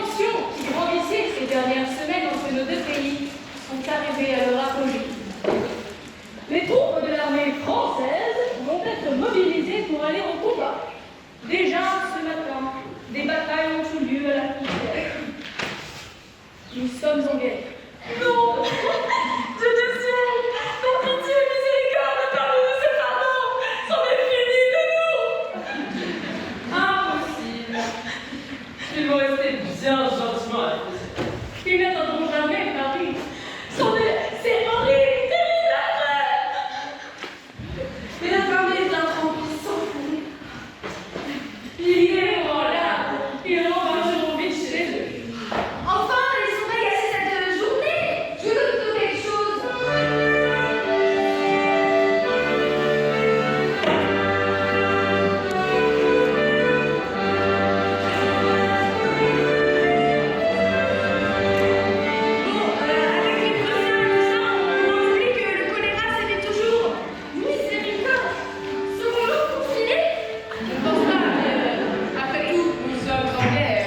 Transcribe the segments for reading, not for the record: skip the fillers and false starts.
tensions qui grandissaient ces dernières semaines entre nos deux pays sont arrivées à leur apogée. Les troupes de l'armée française vont être mobilisées pour aller au combat. Déjà ce matin, des batailles ont eu lieu à la frontière. Nous sommes en guerre. Non! Dieu de ciel! Ton pitié et miséricorde, parle-nous ce pardon! C'en est fini de nous! Impossible. Ils vont rester bien gentiment à la Ils n'attendront jamais Paris. C'est horrible, terrible après! Mais notre armée est intremplie, sans fouille. Ils iront là. Ils remarcheront vite chez eux. Enfin, laissons-moi gâcher cette journée. Je veux plutôt quelque chose. Avec les Prussiens et tout ça, on oublie que le choléra sévit toujours. Miséricorde. Serons-nous confinés? Je ne pense pas, mais après tout, nous sommes en guerre.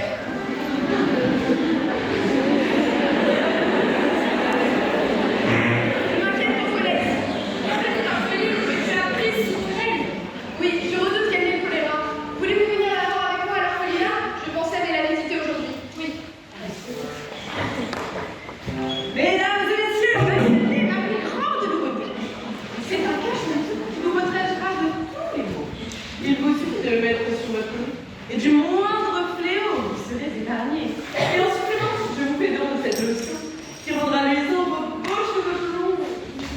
Je m'inquiète pour Colette. Peut-être orpheline que tu as prise sous ton aile. Oui, je redoute qu'elle n'ait le choléra. Voulez-vous venir la voir avec moi à l'orphelinat? Je pensais aller la visiter aujourd'hui. Oui. Mesdames et messieurs, veuillez ma plus grande nouveauté. C'est un cache-nez qui vous protégera de tous les maux. Il vous suffit de le mettre sur votre lit, et du moindre fléau, vous serez épargné. Et en supplément, je vous fais don de cette lotion qui rendra luisants vos beaux cheveux blonds.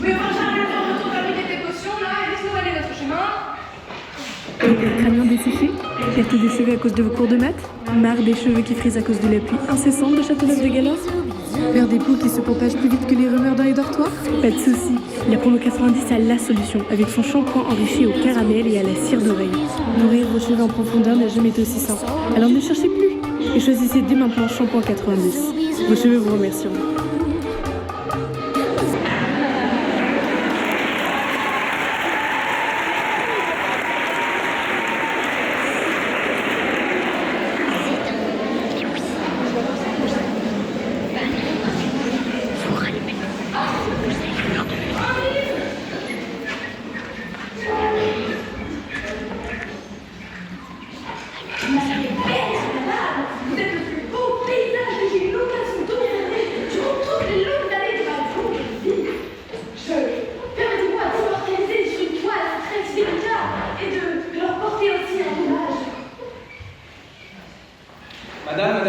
Oui, enfin, j'arrête de retour terminer tes potions là et laisse-nous aller notre chemin. Crânien desséché, perte des cheveux à cause de vos cours de maths, marre des cheveux qui frisent à cause de la pluie incessante de Châteauneuf-de-Galore, peur des poux qui se propagent plus vite que les rumeurs dans les dortoirs. Pas de soucis, la promo 90 a la solution avec son shampoing enrichi au caramel et à la cire d'oreille. Nourrir vos cheveux en profondeur n'a jamais été aussi simple. Alors ne cherchez plus et choisissez dès maintenant shampoing 90. Vos cheveux vous remercieront. Vous êtes le plus beau paysage que j'ai eu l'occasion d'observer durant toutes les longues années de ma longue vie. Permettez-moi d'immortaliser sur une toile très délicate et de leur porter aussi un hommage. Madame.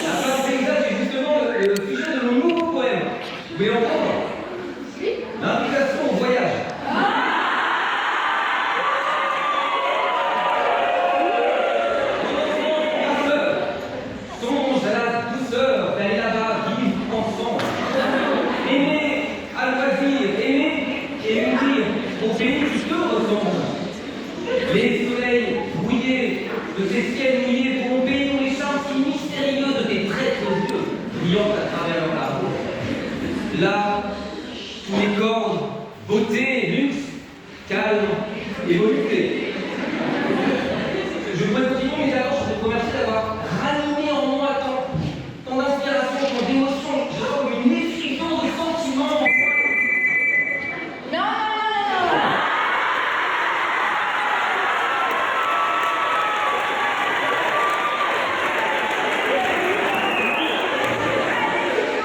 La fin du paysage est justement le sujet de mon nouveau poème. Vous pouvez l'entendre? L'invitation au voyage. Songe à la douceur d'aller là-bas vivre ensemble. Aimer à loisir, aimer et unir au pays qui te ressemble. Les soleils brouillés de ces ciels mouillés pourront bénir les charmes si mystérieux de tes traîtres yeux brillant à travers leur larmes. Là, tous les cordes, beauté, luxe, calme et volupté. Je pourrais continuer, mais alors je te remercie d'avoir ranimé en moi tant d'inspiration, tant d'émotion, genre comme une effusion de sentiments. Non.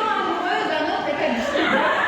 Amoureuse d'un autre établissement.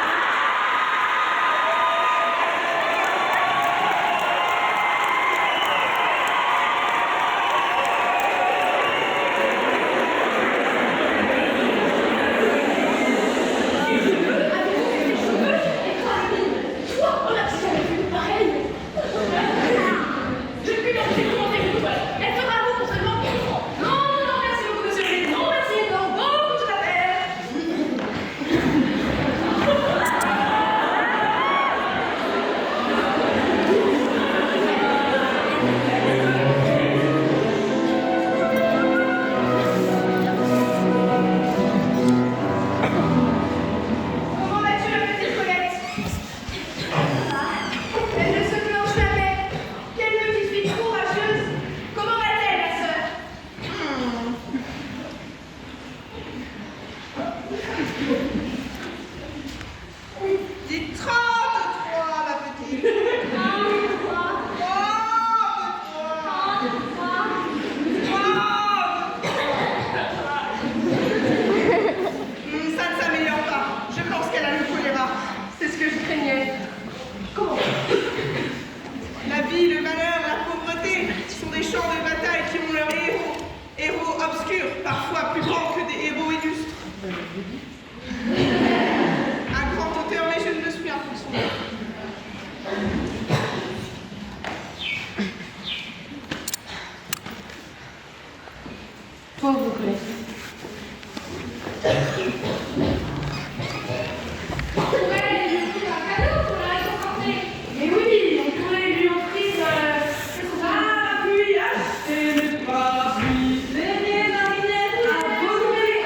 Pauvre Colette. On pourrait lui offrir un cadeau pour la récompenser. Mais oui, on pourrait lui offrir Ah oui, acheter le parapluie, les marinettes, à voler.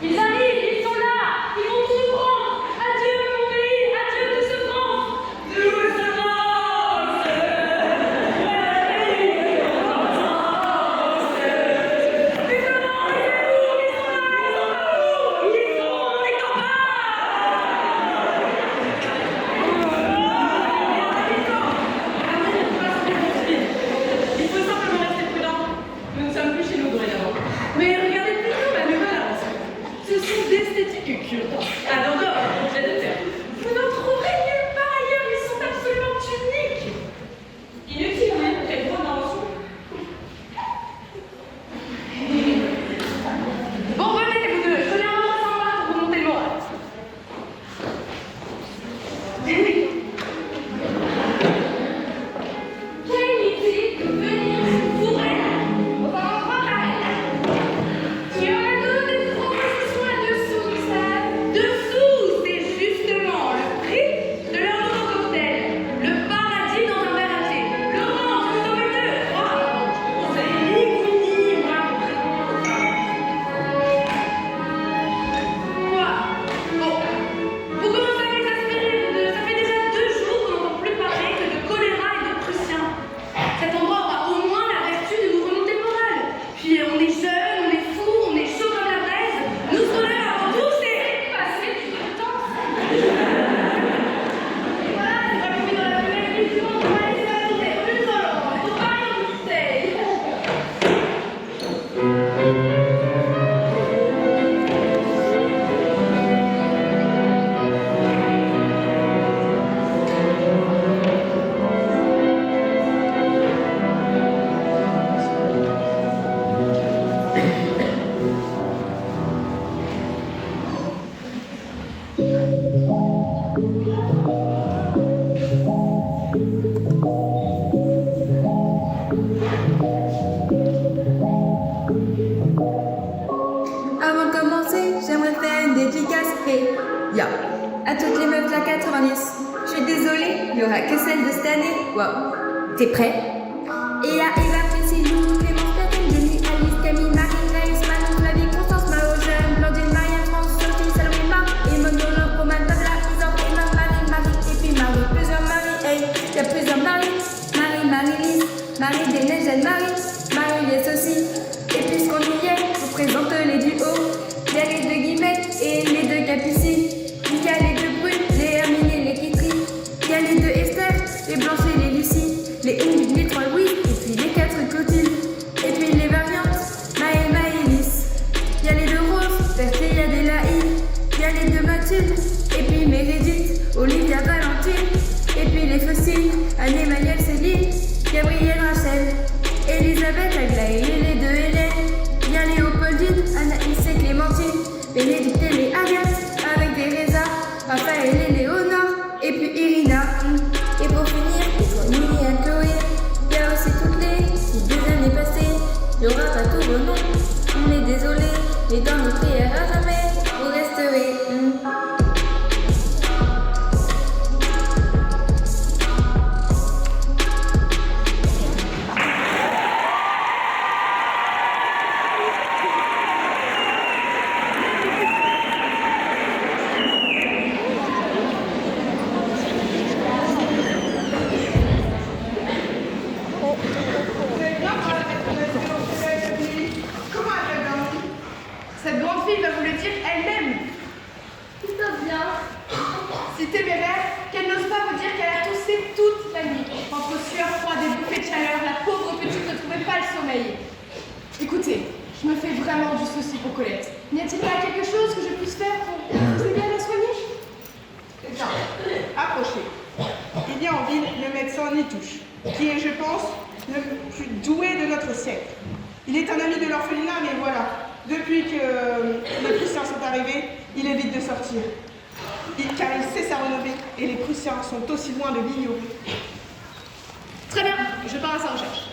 Ils arrivent, ils sont là, ils vont tout nous prendre. Adieu mon pays, adieu tout ce France. Il faut simplement rester prudent. Nous ne sommes plus chez nous dorénavant. Mais regardez plutôt ma nouvelle invention. Ce sont d'esthétiques cure-dents. À Dandor, j'ai de terre. Vous n'en trouverez nulle part ailleurs, ils sont absolument uniques. Inutile de les montrer trop d'invention. Bon, venez vous deux, je connais un endroit sympa pour vous monter le moral. Quelle idée de venir pour elle. On va en prendre à elle. Tu as deux des propositions à dessous, Gustave. Dessous, c'est justement le prix de leur nouveau cocktail. Le paradis dans un verre à thé. Laurence, vous en mettez deux. Oh, c'est ni moi. Quoi? Bon, vous commencez à m'exaspérer, vous deux. Ça fait déjà 2 jours qu'on n'entend plus parler que de choléra et de prussien. Cet endroit aura au moins la vertu de nous remonter le moral. Puis on est jeunes, on est fous, on est chaud comme la braise. Nous scolaires avant tout, c'est Passer du temps. Et voilà, c'est pas plus dans la plus belle ville du monde. On va aller se balader. Au lieu de Hollande, on est au Paris en bouteille. Avant de commencer, j'aimerais faire une dédicace et ya à toutes les meufs de la 90. Je suis désolée, il n'y aura que celle de cette année. Waouh, t'es prêt? Et à Eva, Cécile, Clémence, Catherine, Denis, Alice, Camille, Marie, Grace, Manon, Flavie, Constance, Mao, Jeanne, Blandine, Marianne, France, Sophie, Salomé, Marc, Emmanuel, Roland, Roman, Tabla, Isor, Emma, Marie, et puis Marie, plusieurs Marie, hey, il y a plusieurs Marie, Marie-Lise, Marie des Neiges, Anne-Marie, Marie-Liesse aussi. Et puisqu'on y est, je vous présente les duos. Il y a les deux Guillemette et les deux Capucines. Il y a les deux Brune, les Hermine et les Kitry. Il y a les deux Esther, les Blanche et les Lucie. Les Ingrid, les 3 Louis, et puis les 4 Clotilde. Et puis les variantes, Maëma et Lys. Il y a les deux Roses, Berthe et Adélaïde. Il y a les deux Mathilde, et puis Meredith, Olivia, Valentine. Et puis les fossiles, Anne-Emmanuel, Céline, Gabrielle, Rachel, Elisabeth, Aglaé et les deux Hélène. Il y a Léopoldine, Anaïs et Clémentine, Bénédicte et les Agathe, avec Teresa, Raphaël et Léonore, et puis Irina. Et pour finir, Annie et Anne-Chloé. Il y a aussi toutes les filles des années passées. Il n'y aura pas tous vos noms, on est désolé, mais dans nos prières à jamais, vous resterez. chamailler. Écoutez, je me fais vraiment du souci pour Colette. N'y a-t-il pas quelque chose que je puisse faire pour vous aider à la soigner? Eh bien, approchez. Il y a en ville le médecin Nitouche, qui est, je pense, le plus doué de notre siècle. Il est un ami de l'orphelinat, mais voilà, depuis que les Prussiens sont arrivés, il évite de sortir. Car il sait sa renommée, et les Prussiens sont aussi loin de l'ignorer. Très bien, je pars à sa recherche.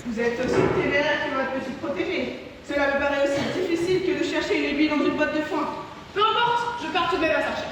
Vous êtes aussi téméraire que votre petite protégée. Cela me paraît aussi difficile que de chercher une aiguille dans une botte de foin. Peu importe, je pars tout de même à sa recherche.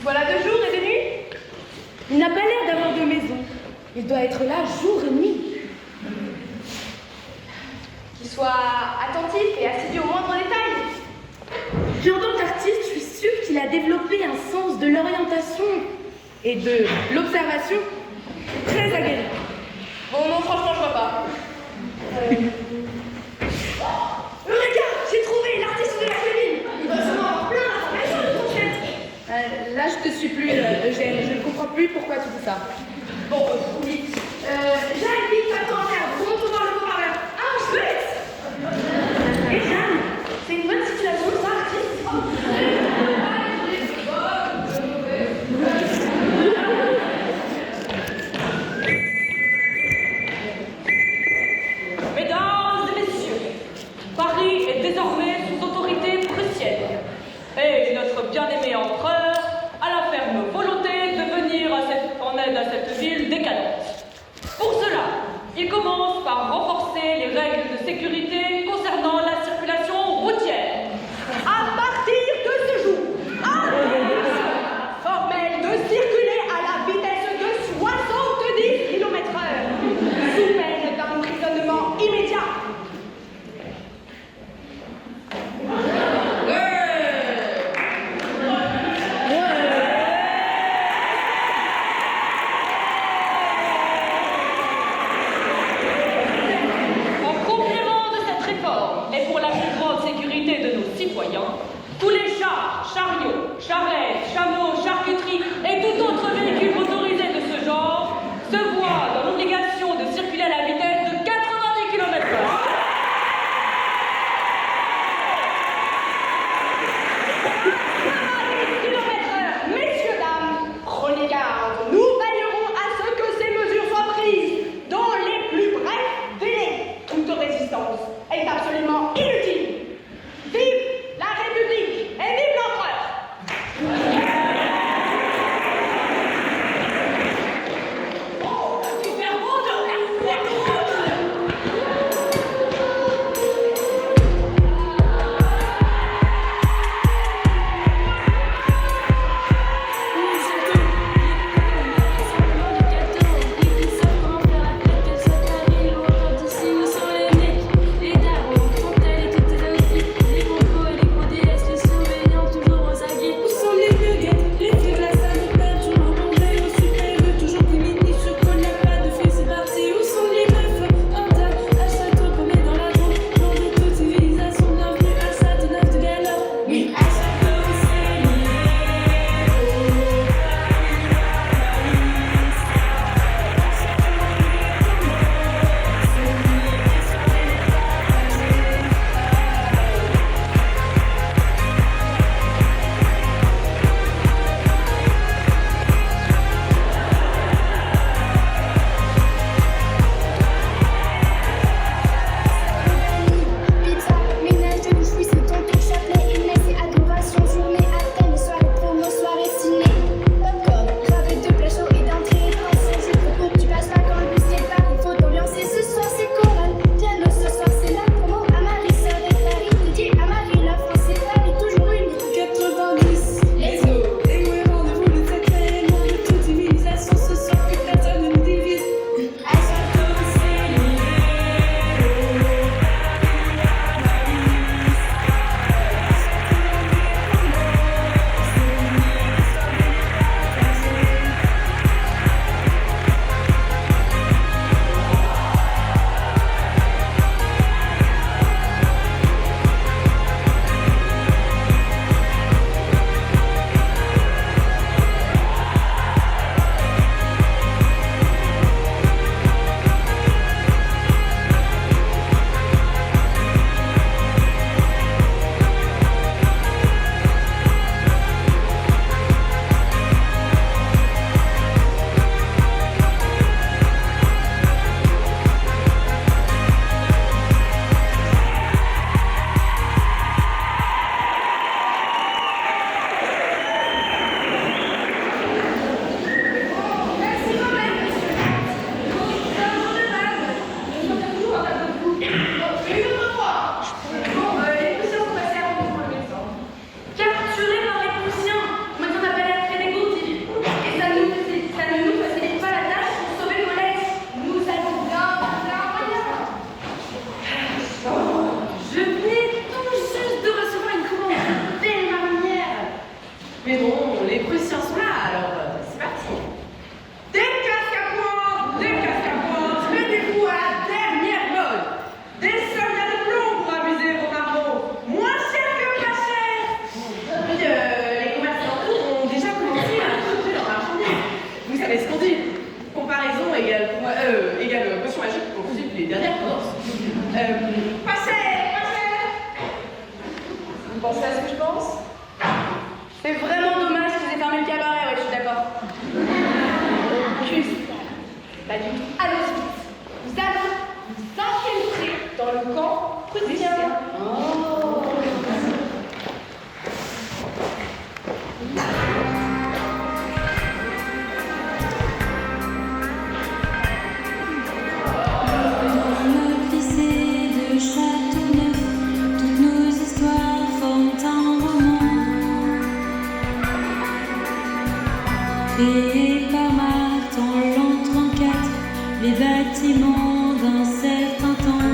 Voilà 2 jours et 2 nuits. Il n'a pas l'air d'avoir de maison. Il doit être là jour et nuit. Qu'il soit attentif et assidu au moindre détail. Puis en tant qu'artiste, je suis sûre qu'il a développé un sens de l'orientation et de l'observation très aguerri. Bon, non, franchement, je vois pas. Regarde, j'ai trouvé l'artiste de la colline. Il doit sûrement avoir plein d'informations de transmettre. Là, je te suis plus, Eugène. Je ne comprends plus pourquoi tu dis ça. Bon, oui. J'invite à ton père. Remonte voir le haut-parleur. Ah, chouette. Et Jeanne, c'est une bonne situation, ça, artiste. Mesdames et messieurs, Paris est désormais sous autorité prussienne et notre bien-aimé empereur a la ferme volonté de venir en aide à cette ville décadente. France est absolument inutile. Vive la République et vive l'empereur! Vous pensez à ce que je pense? C'est vraiment dommage qu'ils aient fermé le cabaret, ouais, je suis d'accord. Juste. Pas du tout. Allons vite. Nous allons nous infiltrer dans le camp prussien. Oh. Créé par Marthe en l'an 34, les bâtiments d'un certain temps.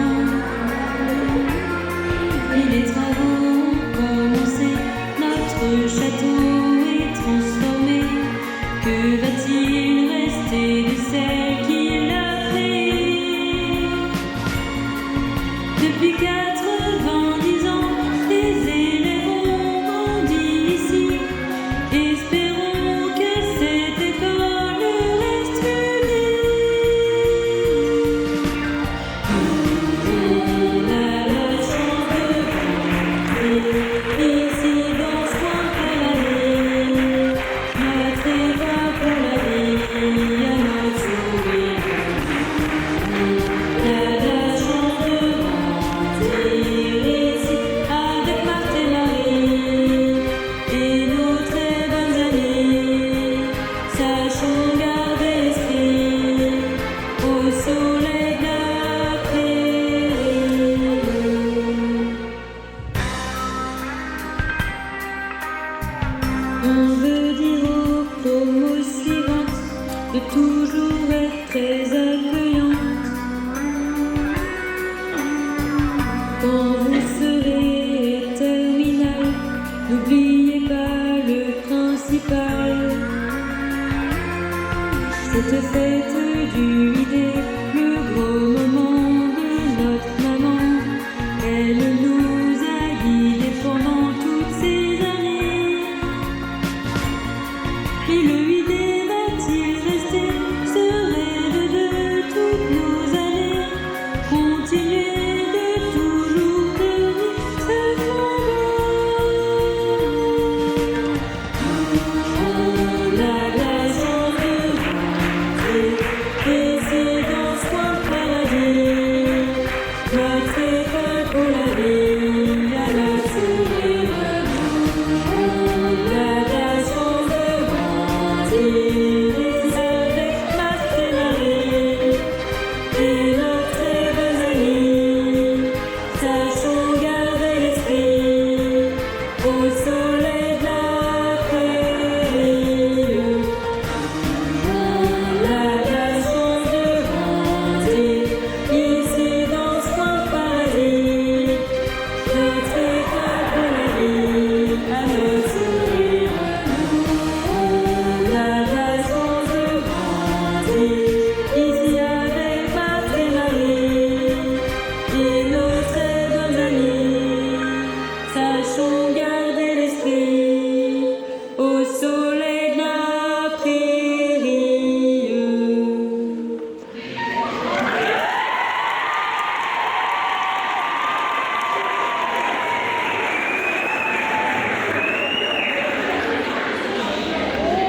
Quand vous serez terminal, n'oubliez pas le principal. Cette fête du 8D, le gros moment de notre maman, elle nous a guidés pendant toutes ces années. Puis le 8D va-t-il rester, ce rêve de toutes nos années, continuer de toujours tenir ce flambeau. On a la chance de grandir, et c'est dans ce coin de paradis, notre école pour la vie, à notre sourire. On a la chance de grandir, et avec Marthe et Marie, et nos très bonnes amies, sachons garder l'esprit au soleil de la prairie. On a la chance de grandir ici dans ce coin de paradis, notre école pour la vie, à notre sourire. On a la chance de grandir ici avec Marthe et Marie, et nos très bonnes amies, sachons garder l'esprit au soleil de la prairie.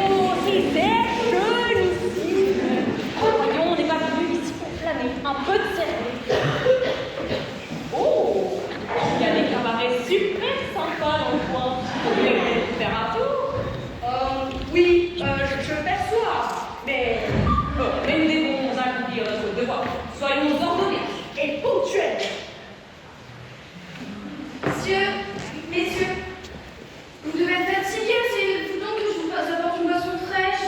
Oh, c'est joli ici. Oh, voyons, on n'est pas venu ici pour flâner. Un peu de sérieux. Oh, il y a des cabarets super sympas dans le coin. Vous voulez faire un tour? Oui, je perçois, mais Mais nous devons accomplir notre devoir. Soyons ordonnés. et ponctuel. Messieurs, vous devez être fatigués, c'est donc que je vous fasse apporter une boisson fraîche.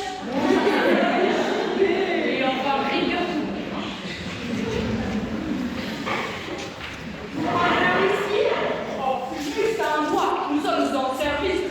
Et enfin, rigueur. Alors ici, Oh, juste un mois. Nous sommes dans le service.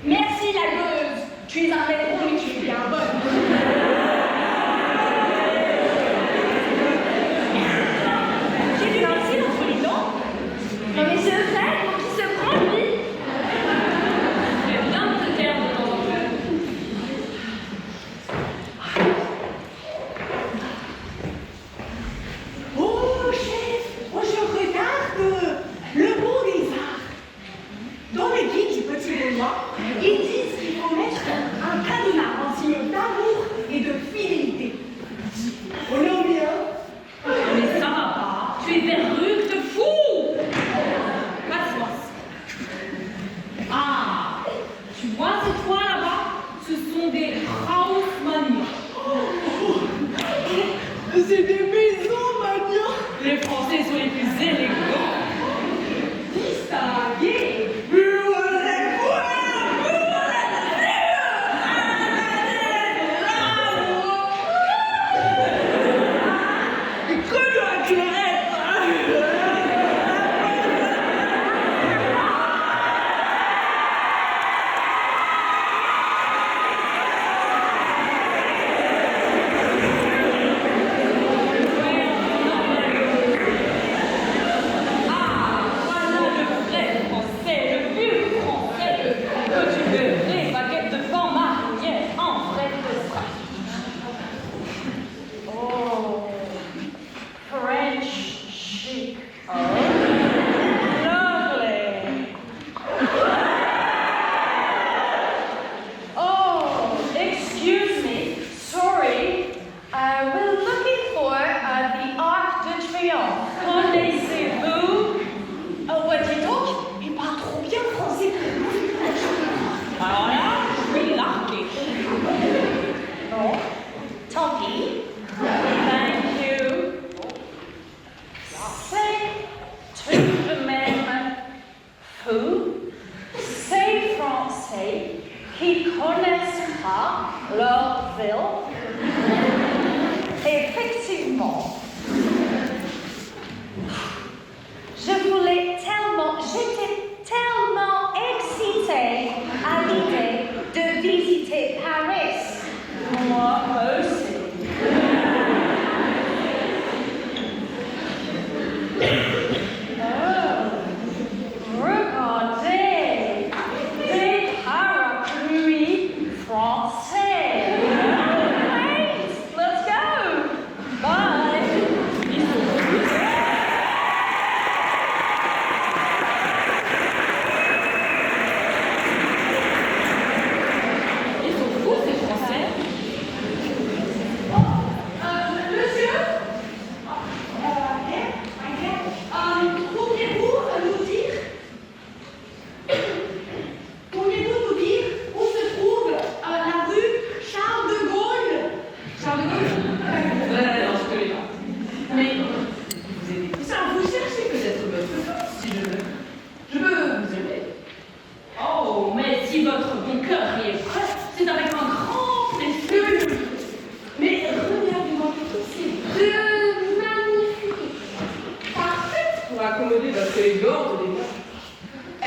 merci la gueuse. Tu es un maître, mais tu es bien bonne. J'ai du lancer entre les dents. Non mais c'est vrai, pour qui se prend lui? C'est bien de te taire de temps en temps. Oh, chef, oh, je regarde le beau des arts. Dans le guide du petit monument, ils disent qu'il faut mettre un cadenas en signe d'amour et de fidélité. On en vient. Mais ça va pas. Tu es verruque de fou. Passe-moi. Ah, tu vois ces toits là-bas? Ce sont des Haussmann. C'est des maisons, Mania. Les Français sont les plus élégants. Distingués.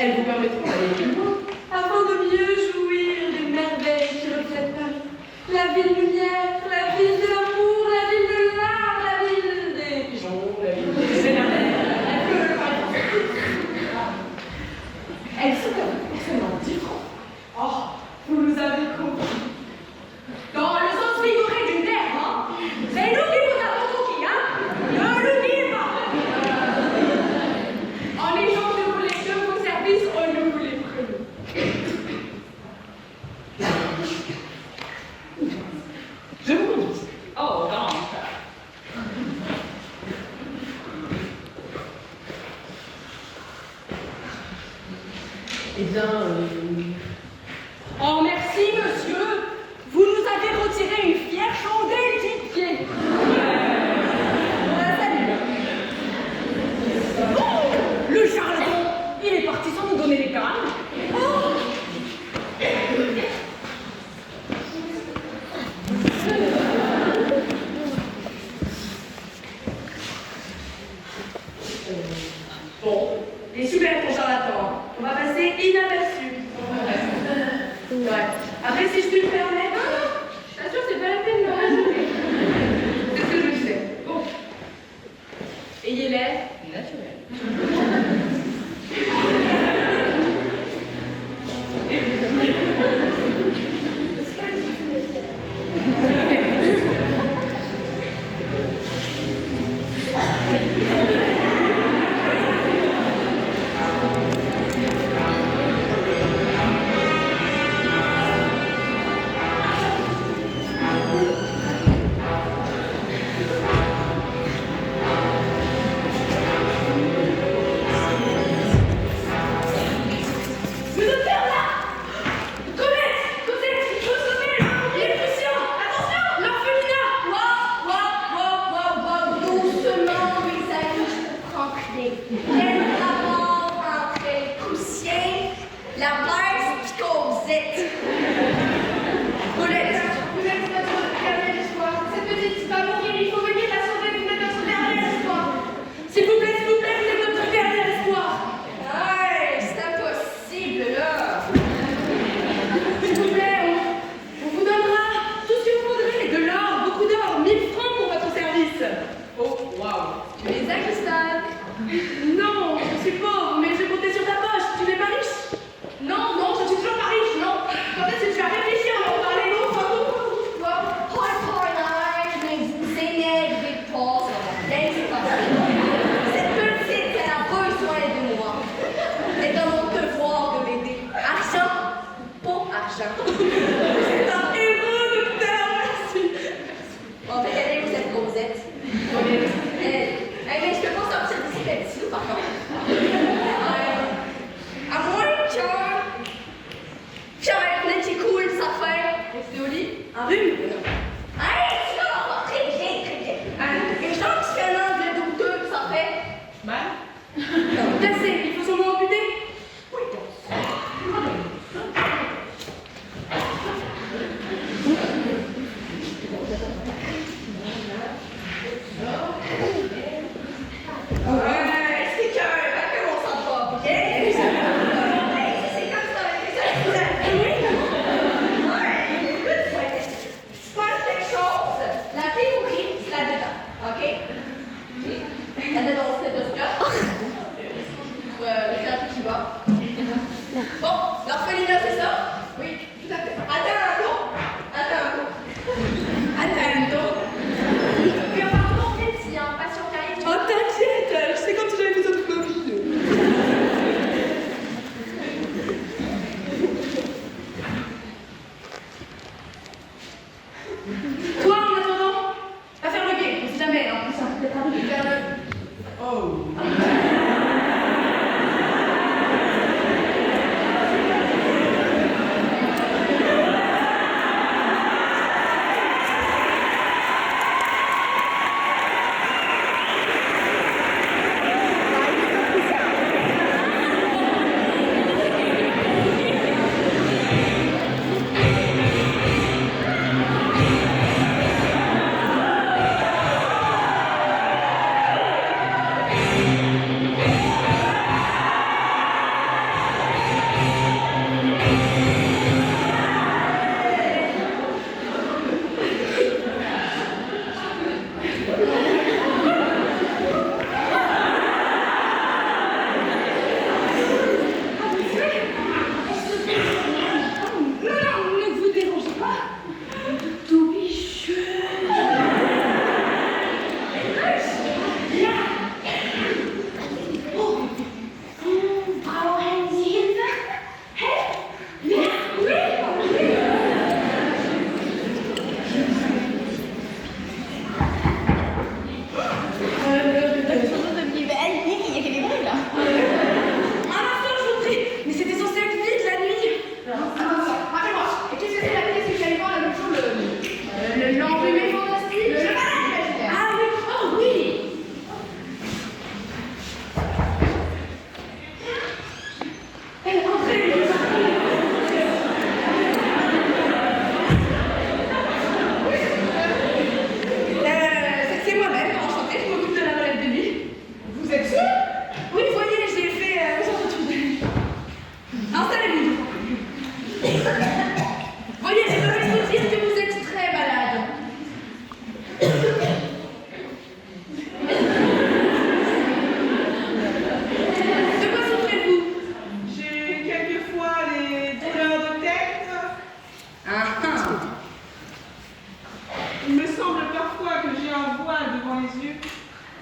elles vous permettront d'aller plus loin, afin de mieux jouir des merveilles qui reflètent Paris. La ville lumière, la ville de l'amour, la ville de l'art, la ville des pigeons, la ville des énervés. Elles sont forcément différentes. Oh, vous nous avez compris. Dans le sens figuré du terme, hein. Mais n'oubliez pas qui, hein. Ne l'oubliez pas. En échange de vos services, renouvelés. Je vous conduis. Oh, non. Eh bien, oh, merci, monsieur. Vous nous avez retiré une fière chandelle du pied. On la salue. Oh, le charlatan, il est parti sans nous donner les cannes. Oh. Bon, il est super ton charlatan. On va passer inaperçu. Ouais. Après, si je puis me permettre. Non, je t'assure, c'est pas la peine de me rajouter. C'est ce que je sais. Bon. Ayez l'air naturel.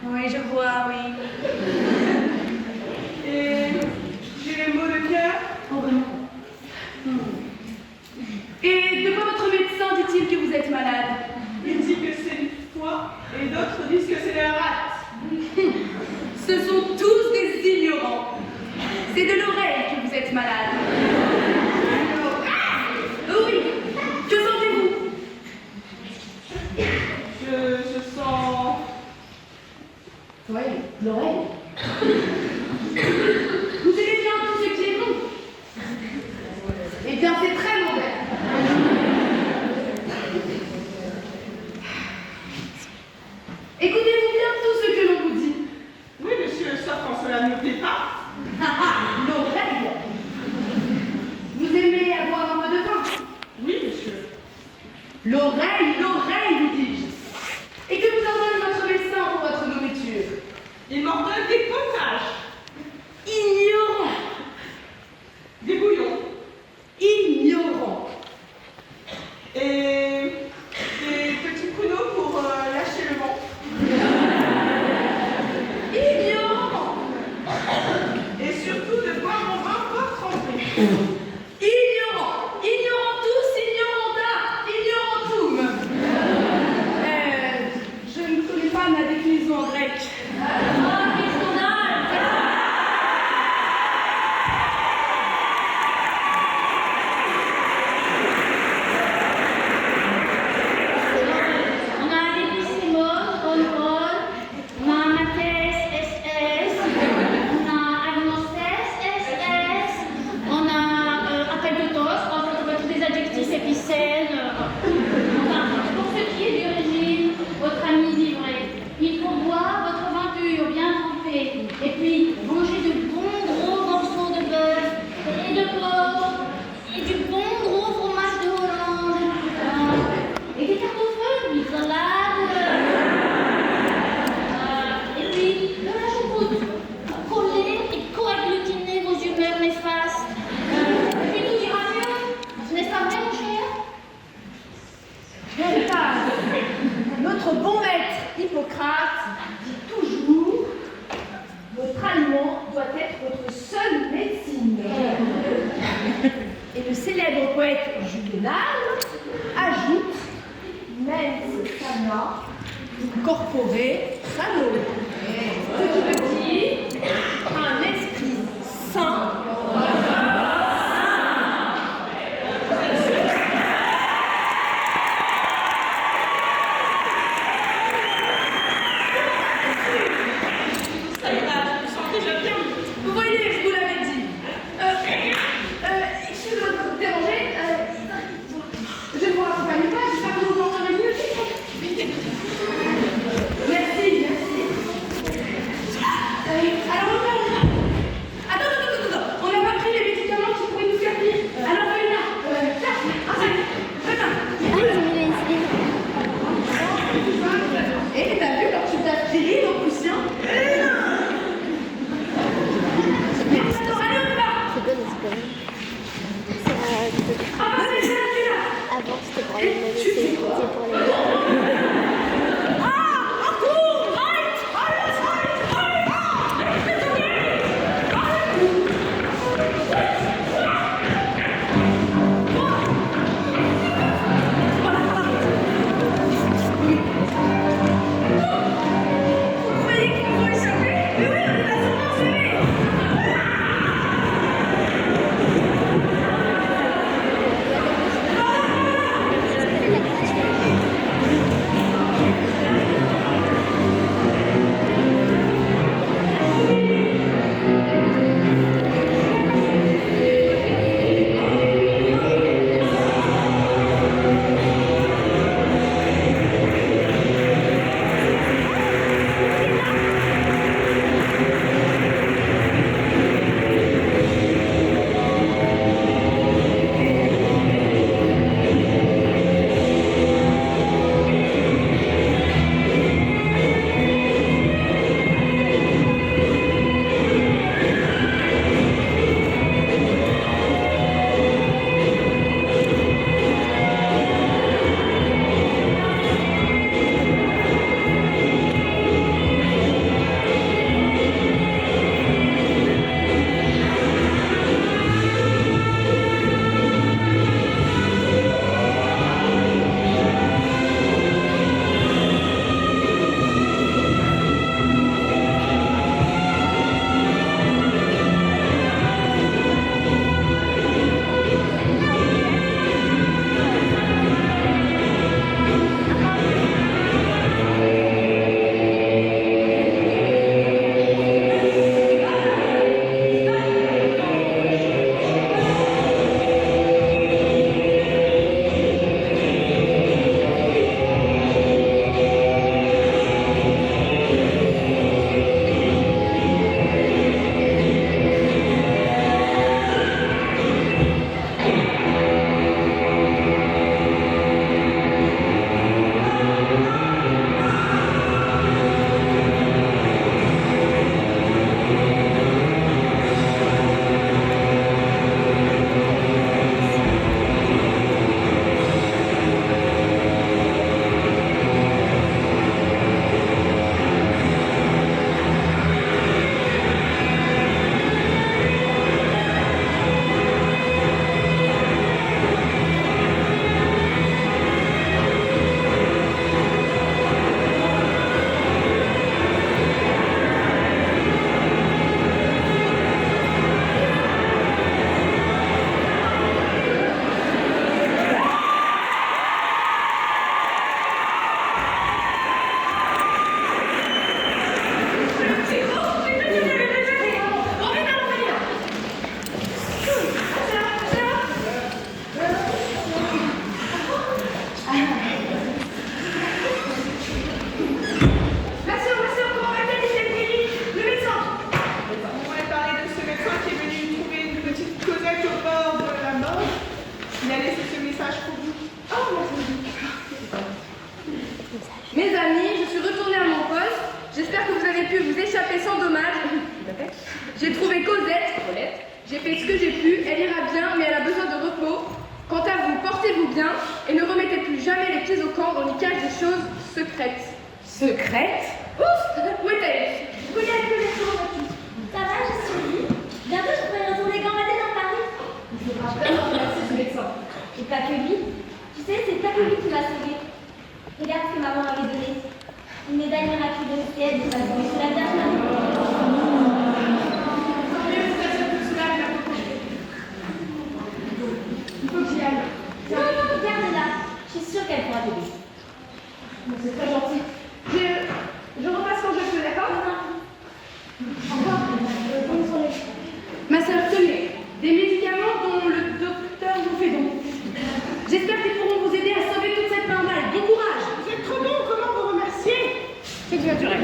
Oui, je vois, oui. Et j'ai les mots de cœur. Oh, ben non. Et de quoi votre médecin dit-il que vous êtes malade? Il dit que c'est le foie et d'autres disent que c'est la rate. Ce sont tous des ignorants. C'est de l'oreille que vous êtes malade. Oui. Que sentez-vous? Je sens... Oui, l'oreille. Vous aimez bien tout ce qui est bon. Eh bien, c'est très mauvais. Écoutez-vous bien tout ce que l'on vous dit. Oui, monsieur, sauf quand cela ne plaît pas. Ah ah, l'oreille. Vous aimez avoir un peu de vin? Oui, monsieur. L'oreille, vous dis-je. Et que vous ordonne votre médecin pour votre nourriture? Il m'ordonne des potages, Ignorant. des bouillons Ignorant. et des petits pruneaux pour lâcher le vent. Ignorant. Et surtout de boire mon vin fort trempé. Ignorant. Ignorant tous, ignoranta, ignorantum. Je ne connais pas ma déclinaison en grec. On a un épistémos, on a un mathès, SS, on a agnostes, SS, on a appel de tos, on a tous des adjectifs épicènes. Enfin, pour ce qui est du régime, votre ami livré, il faut boire votre venture bien trempée, et puis manger de bons gros morceaux de bœuf et de porc, et du bon gros fromage de Hollande. Et des cartofles, une salade. Et puis de la choucroute. Coller et coagglutiner vos humeurs néfastes. Et puis tout ira mieux. N'est-ce pas vrai, mon cher? Véritable. Notre bon maître Hippocrate dit toujours: votre aliment doit être votre seule médecine. Et le célèbre poète Juvénal ajoute: mens sana, corpore sano. Ce qui veut dire un esprit sain. Ça ira, je me sens déjà bien. Vous voyez, je vous l'avais dit. Excusez-moi de vous déranger. Je ne vous raccompagne pas, j'espère que vous m'entendez mieux. Merci, merci. Alors, attends. On n'a pas pris les médicaments qui pourraient nous faire pire. Alors, Paulina, et t'as vu quand tu t'as tiré dans le coussin? Attends, allez, on y va. Ah, vas-y, c'est là. Avant, c'était pour Et les tu sais quoi? c'était pour les Ah, un coup! Halt! Vous croyez qu'ils nous ont échappé? Mais oui, on les a sûrement serrés! fait ce que j'ai pu, elle ira bien, mais elle a besoin de repos. Quant à vous, portez-vous bien et ne remettez plus jamais les pieds au camp, on y cache des choses secrètes. Secrètes? Ouf! Où est-elle? Vous y avez plus sur votre Ça va, je suis. Bientôt, je pourrai retourner gambader dans Paris. Il faudra vraiment remercier ce médecin. Et pas que lui. Tu sais, c'est pas que lui qui m'a sauvé. Regarde ce que maman m'avait donné. Une médaille miraculeuse et elle de façon sous la Vierge Marie. Il faut que j'y aille. Non, non, garde-la. Je suis sûre qu'elle pourra t'aider. Bon, c'est très gentil. Je repasse quand je peux, d'accord? Au revoir. Bonne soirée. Ma sœur, tenez, des médicaments dont le docteur vous fait don. J'espère qu'ils pourront vous aider à sauver toute cette bambale. Bon courage. Vous êtes trop bon, comment vous remercier? C'est du naturel.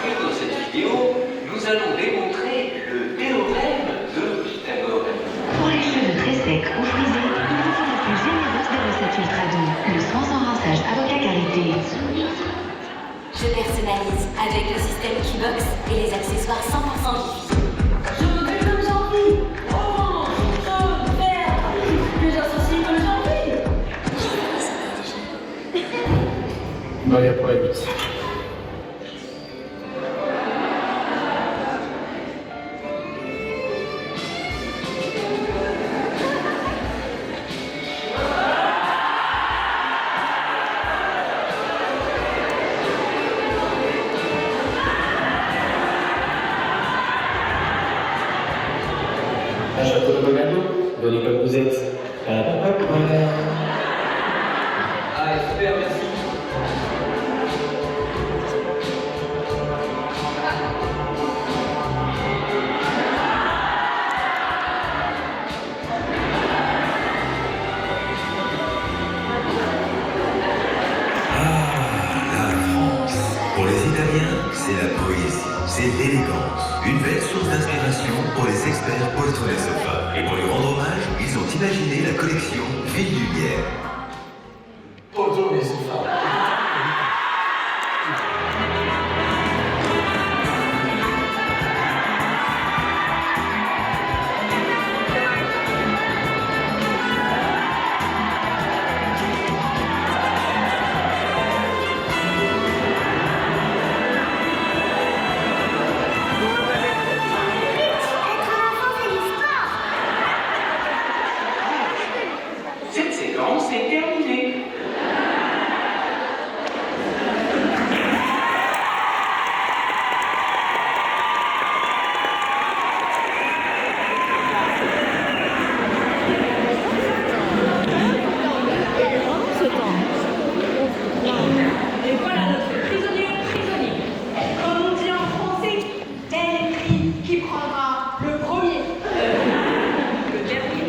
Aujourd'hui, dans cette vidéo, nous allons démontrer le théorème de Pythagore. Pour les cheveux très secs ou frisés, il vous faut la plus généreuse des recettes ultra doux, le soin sans rinçage avocat karité. Je personnalise avec le système Q-Box et les accessoires 100% Wi-Fi. Je veux comme j'ai envie. Orange, jaune, vert. Que j'associe comme j'ai envie. Maria pour la bite. Un château de Bogado, venez comme vous êtes. Ah, super, merci. La France. Pour les Italiens, c'est la poésie, c'est l'élégance. Une belle source d'inspiration pour les experts Poltron et Sofa. Et pour lui rendre hommage, ils ont imaginé la collection Ville Lumière. Poltron et Sofa. Cette séquence est terminée. Et voilà notre prisonnier. Comme on dit en français, tel prix qui prendra le premier. Le dernier.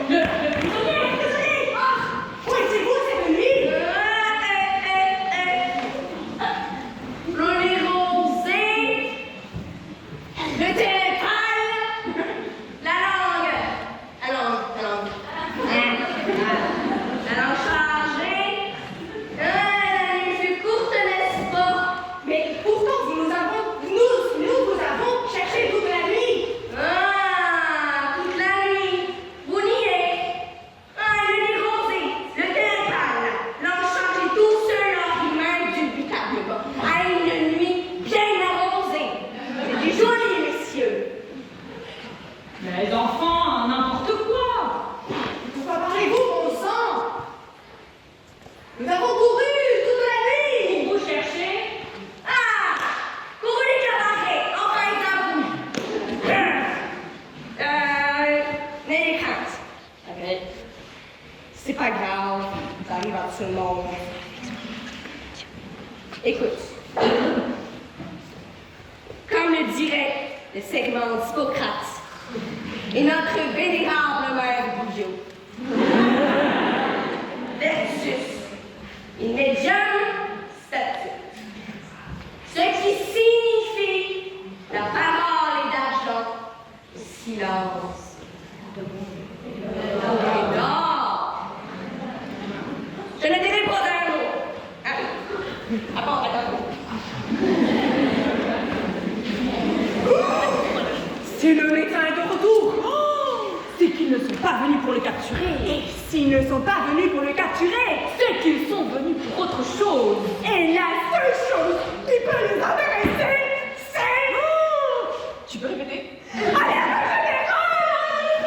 Le prisonnier. Ah, oui, c'est vous, c'est lui. Le rosé, le téléphone, la langue chargée, la nuit fut courte, n'est-ce pas? Mais pourtant, nous vous avons cherché toute la nuit. Ah, toute la nuit, vous niez. Ah, le rosé, le téléphone, l'enchanté, tout cela rime indubitablement à une nuit bien arrosée. C'est du joli, messieurs. Mais enfants, n'importe quoi. Pourquoi parlez-vous, bon sang? Nous avons couru toute la nuit. Vous cherchez? Ah, couru les cabarets, enfin est à vous. N'ayez crainte. Ok. C'est pas grave, ça arrive à tout le monde. Écoute. Comme le dirait le segment d'Hippocrate et notre vénérable mère Bouillot. Versus une médium statue. S'ils ne sont pas venus pour le capturer, c'est qu'ils sont venus pour autre chose. Et la seule chose qui peut les intéresser, c'est... Tu peux répéter? Allez, à la générale!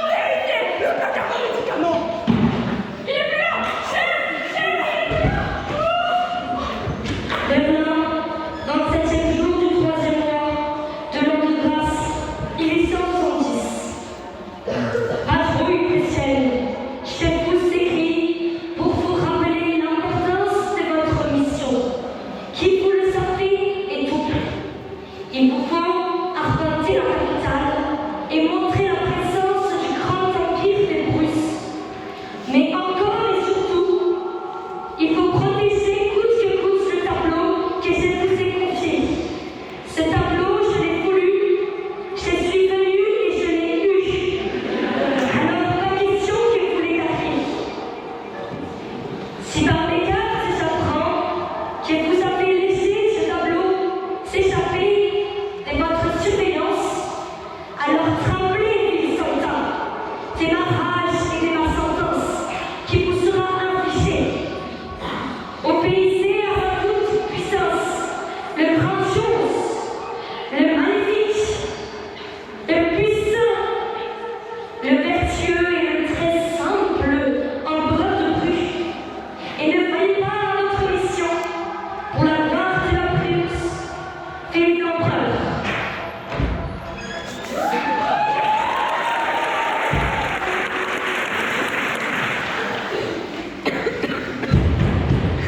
Vérifiez le placard de médicaments! Il est plus là! Demain, dans le 7e jour du 3e mois de l'an de grâce, il est 170. Patrouille chrétienne, chef vous écrit pour vous rappeler l'importance de votre mission, qui, vous le savez, est double. Il vous faut arpenter la capitale et montrer la présence du grand empire des Russes. Mais encore et surtout, il faut protéger coûte que coûte le tableau que je vous ai confié. Ce tableau, je l'ai voulu, je suis venue et je l'ai eu. Alors, pas question que vous l'écartiez. Si par l'égard j'apprends que vous avez laissé ce tableau s'échapper de votre surveillance, alors tremblez, les soldats, de ma rage et de ma sentence qui vous sera infligée. Obéissez à toute puissance, le grand chose, le magnifique, le puissant, le vertueux et le très simple empereur de Bruges. Et ne faillez pas à notre mission pour la gloire de la Prusse, Philippe l'empereur.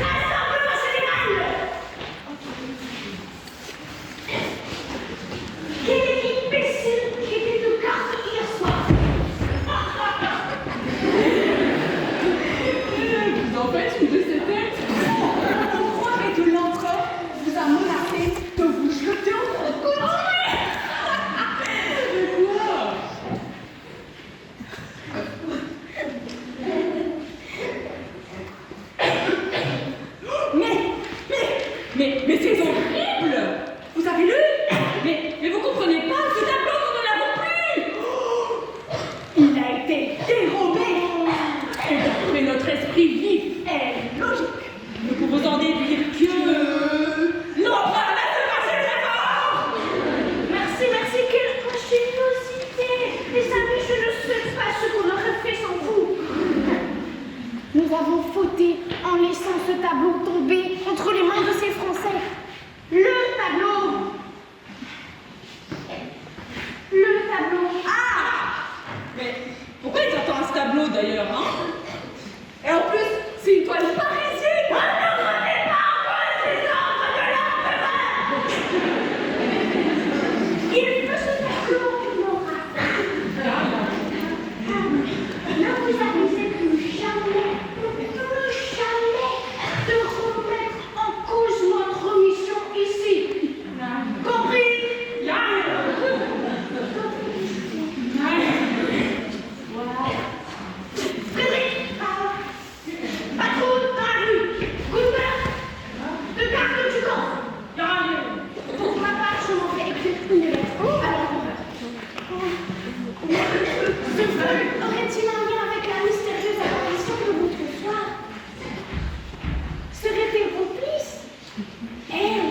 Rassemblement général! Quel imbécile qui était de carte hier soir! Vous en faites une de ces têtes? On croirait que l'empereur vous a menacé de vous jeter au crocodile! De quoi? Mais c'est horrible! Vous avez lu? Mais vous comprenez pas, ce tableau, nous ne l'avons plus! Il a été dérobé! Et d'après notre esprit vif, Et logique! nous pouvons en déduire que... l'empereur va se passer très fort! Merci, quelle ingéniosité! Les amis, je ne sais pas ce qu'on aurait fait sans vous. Nous avons fauté en laissant ce tableau tomber entre les mains de ces Français. Le tableau! Ah! Mais pourquoi ils attendent ce tableau d'ailleurs, hein? Et en plus, c'est une toile parisienne! On ne remet pas en cause les ordres de l'empereur! Il peut se faire Laura. Ne vous avisez plus jamais de remettre en cause notre mission ici. Compris? Voilà. Frédéric, patrouille dans la rue. Gouverneur, de garde du camp. Pour ma part, je m'en vais écrire une lettre à l'empereur. Ce vol aurait-il un lien avec la mystérieuse apparition de votre soir? Serait-elle complice? Elle?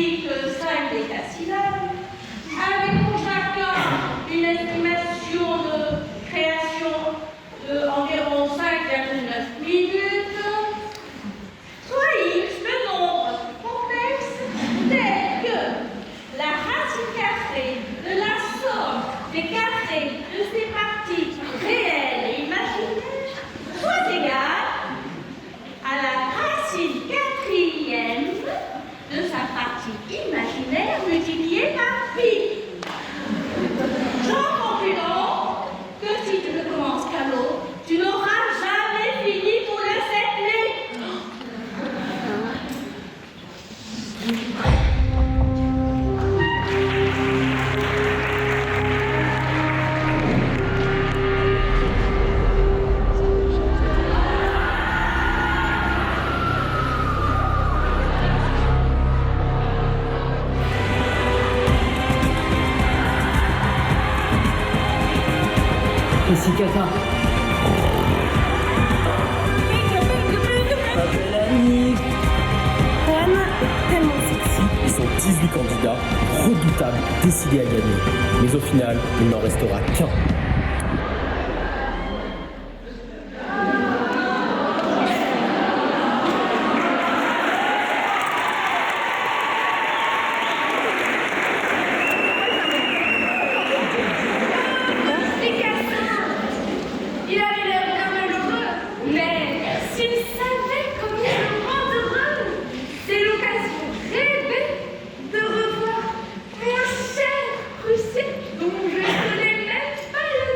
ainsi que 5 des syllabes, avec pour chacun une estimation de création de environ 5,9 minutes, soit X le nombre complexe tel que la racine carrée de la somme des carrés de ses parties réelles et imaginaires soit égale à la racine quatrième de sa partie imaginaire multipliée par pi. J'en conclus donc que si tu ne commences qu'à l'autre, tu n'auras jamais fini pour le settler. Ici Kata. Tellement sexy. Ils sont 18 candidats, redoutables, décidés à gagner. Mais au final, il n'en restera qu'un. Il avait l'air bien malheureux, mais s'il savait comme il me rend heureux, c'est l'occasion rêvée de revoir mon cher Russie, dont je ne connais même pas le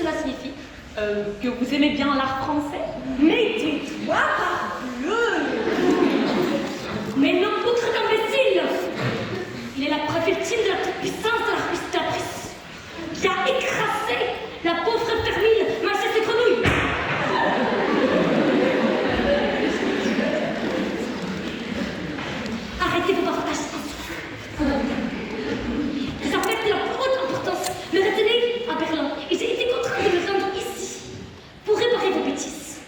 cela signifie que vous aimez bien l'art français. Mais tais-toi, parbleu! Mais non, outre d'imbécile! Il est la preuve ultime de la toute-puissance de l'arbitratrice qui a écrasé la pauvre Termine, mâchée ses grenouilles! Arrêtez vos bavardages. Les affaires de la plus haute importance me retenaient à Berlin et j'ai été contraint de me rendre ici pour réparer vos bêtises.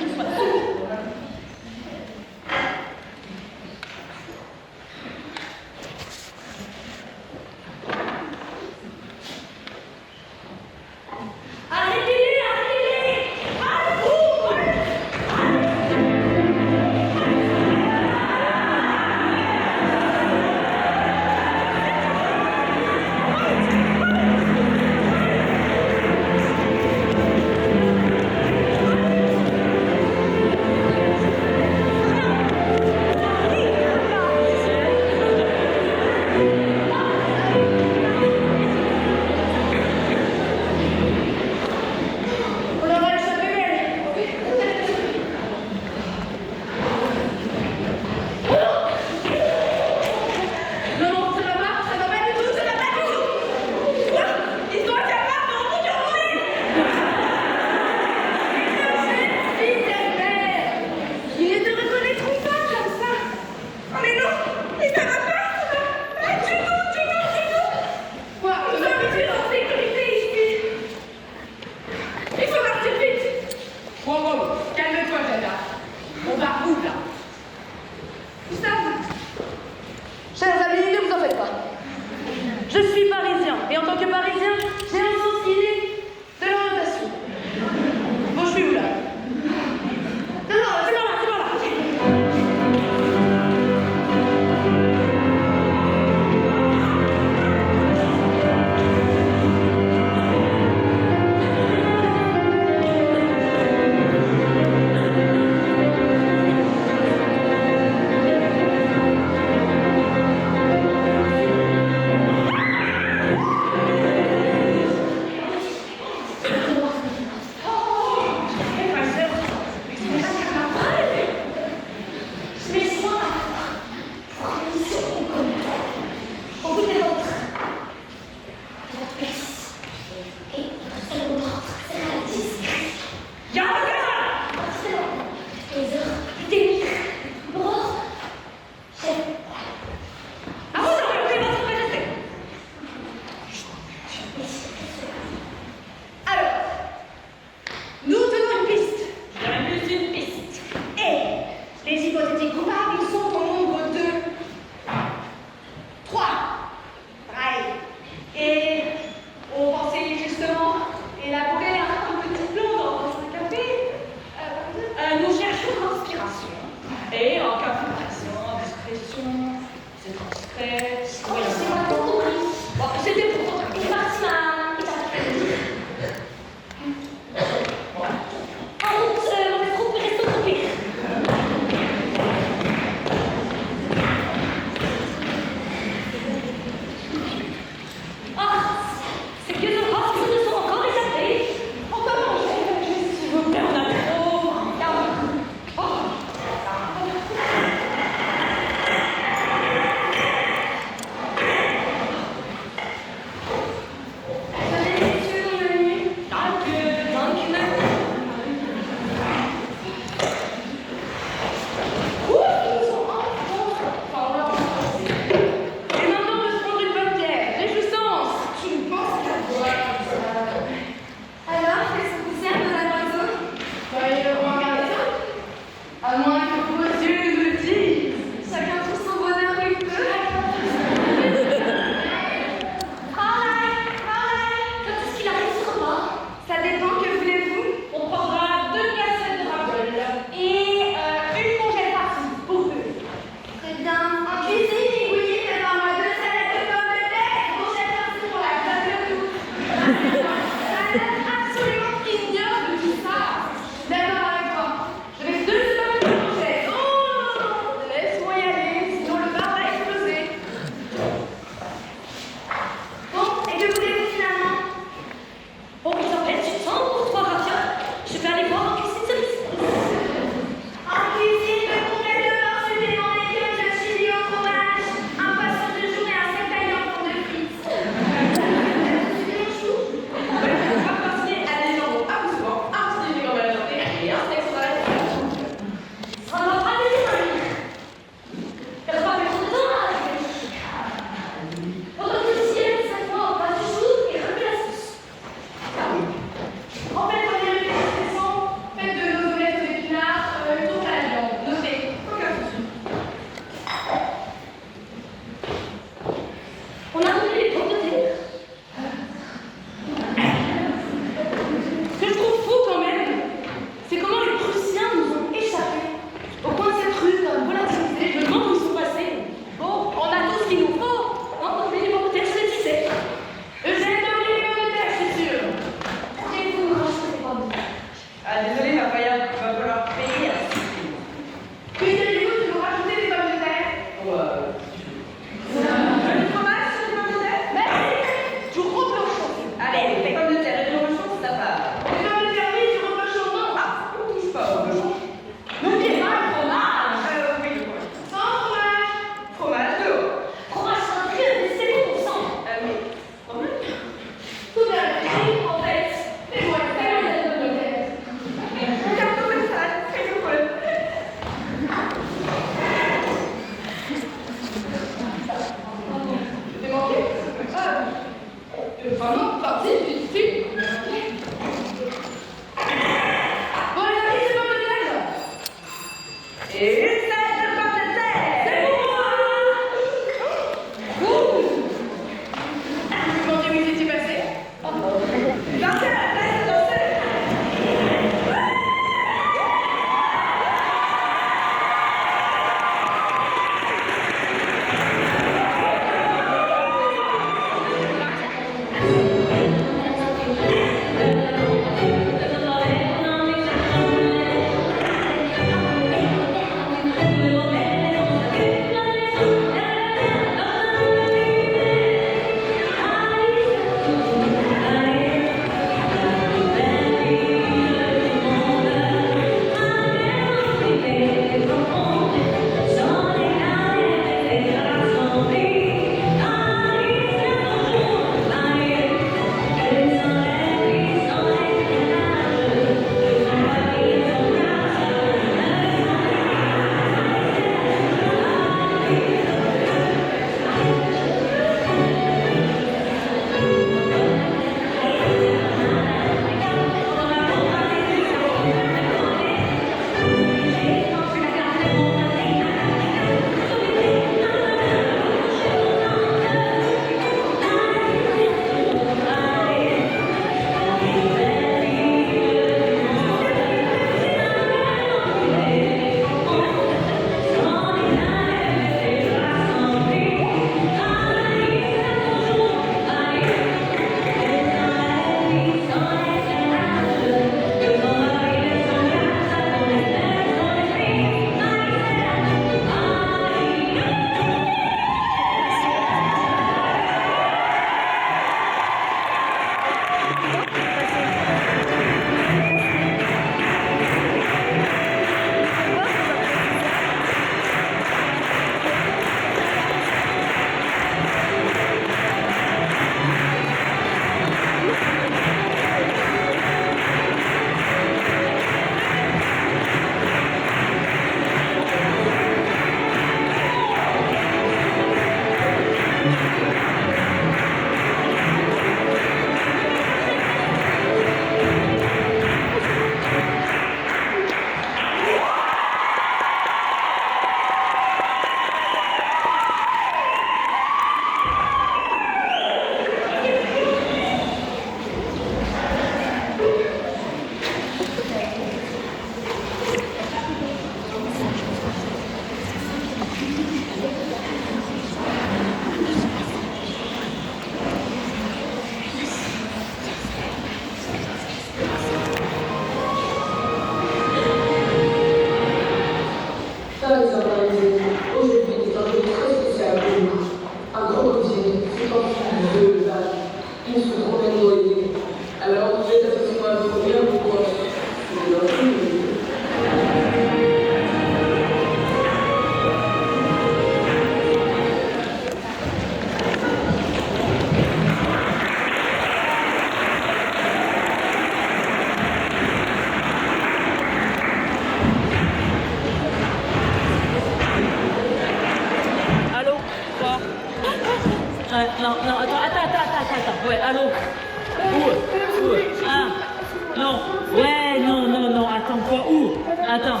Attends.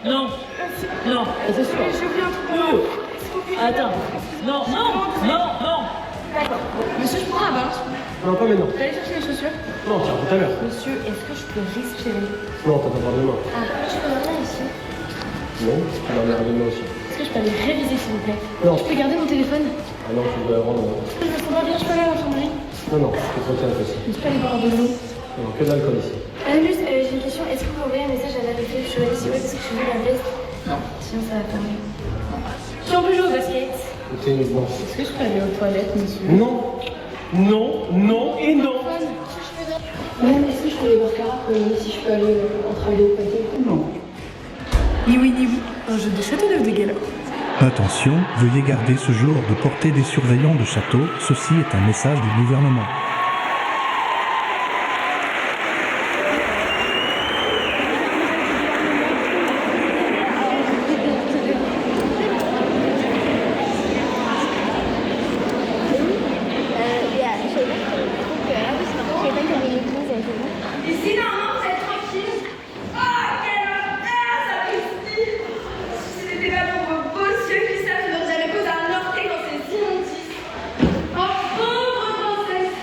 Non. Non. J'ai oublié un truc. Attends. Non, non, non, non. D'accord. Monsieur, je prends la barre. Non, pas maintenant. T'allais chercher les chaussures? Non, tiens, tout à l'heure. Monsieur, est-ce que je peux respirer? Non, t'as pas demain. Ah, je peux dormir ici. Non, tu dormiras demain aussi. Est-ce que je peux aller réviser, s'il vous plaît? Non. Je peux garder mon téléphone? Ah non, tu dois rendre. Je me sens pas bien, je peux aller à l'infirmerie? Non, non, c'est trop tard aussi. Je peux aller boire de l'eau? Non, que de l'alcool ici. Juste, j'ai une question. Est-ce que vous m'envoyez un message à la vérité? Je vais aller s'il vous plaît parce que je suis venue la veste. Non. Sinon, ça va fermer. Si on peut jouer au basket? Écoutez, uniquement. Est-ce que je peux aller aux toilettes, monsieur? Non. Non, non et non. Même est-ce que je peux aller voir Clara pour demander si je peux aller en travail au pâté? Non. Ni oui ni oui, un jeu de Châteauneuf-de-Gala. Attention, veuillez garder ce jour de portée des surveillants de château. Ceci est un message du gouvernement. Ici, normalement, vous êtes tranquille. Ah, quelle horreur, ça pestille. Si c'était pas pour vos beaux yeux qui savent que vous avez posé un orteil dans ces immondices. Oh, pauvre princesse.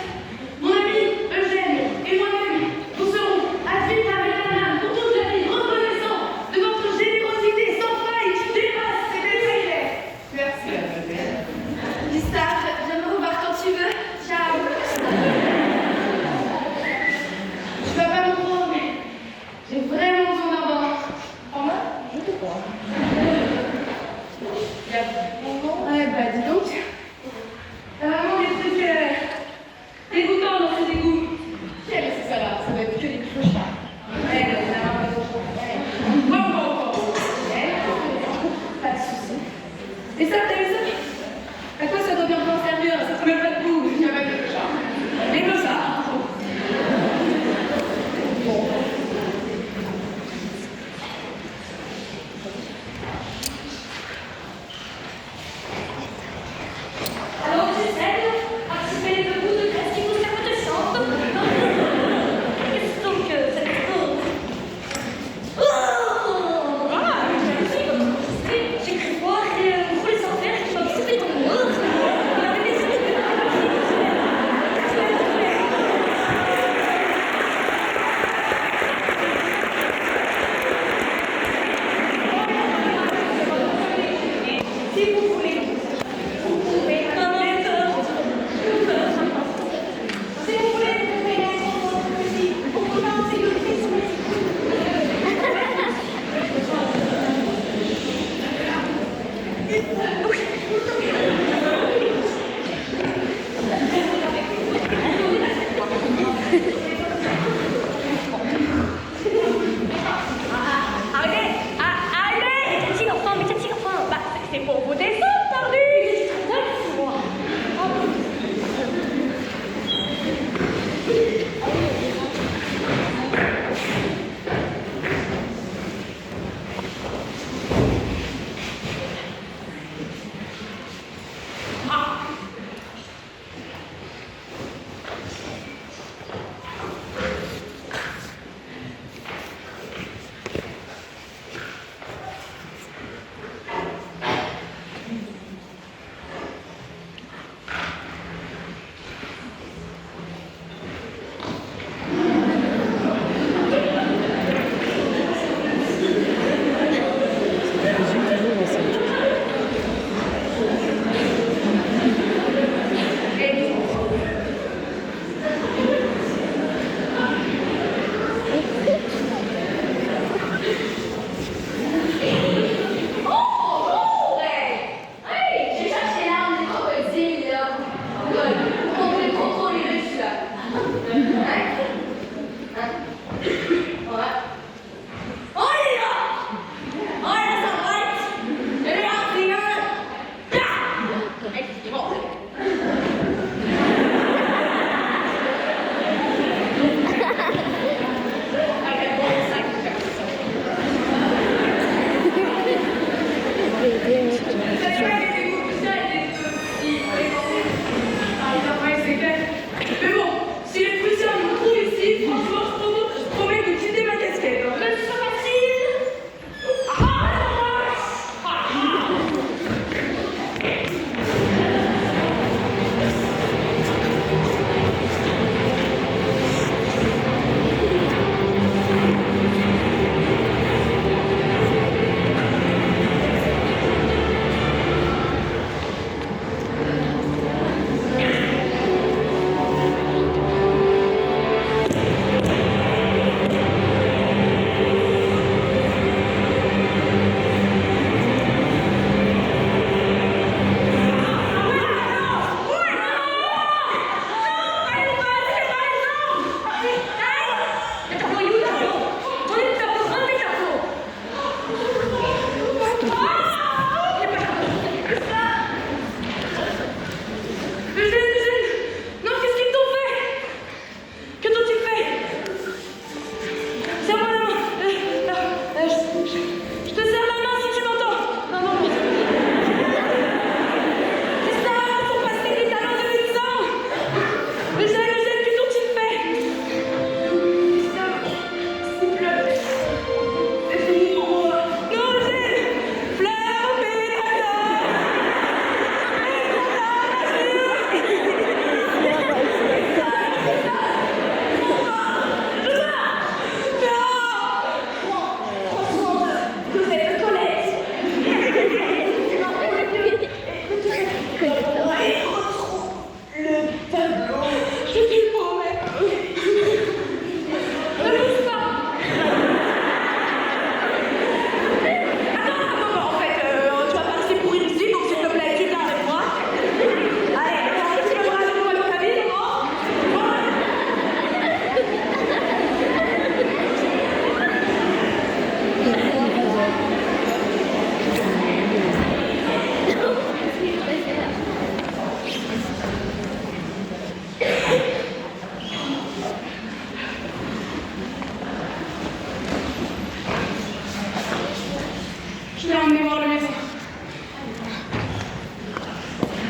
Je l'ai emmené voir le médecin.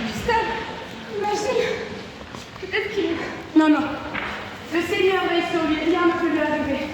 Gustave, imagine. Peut-être qu'il... Non, non. Le Seigneur va y sauver. Rien ne peut lui arriver.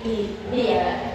Et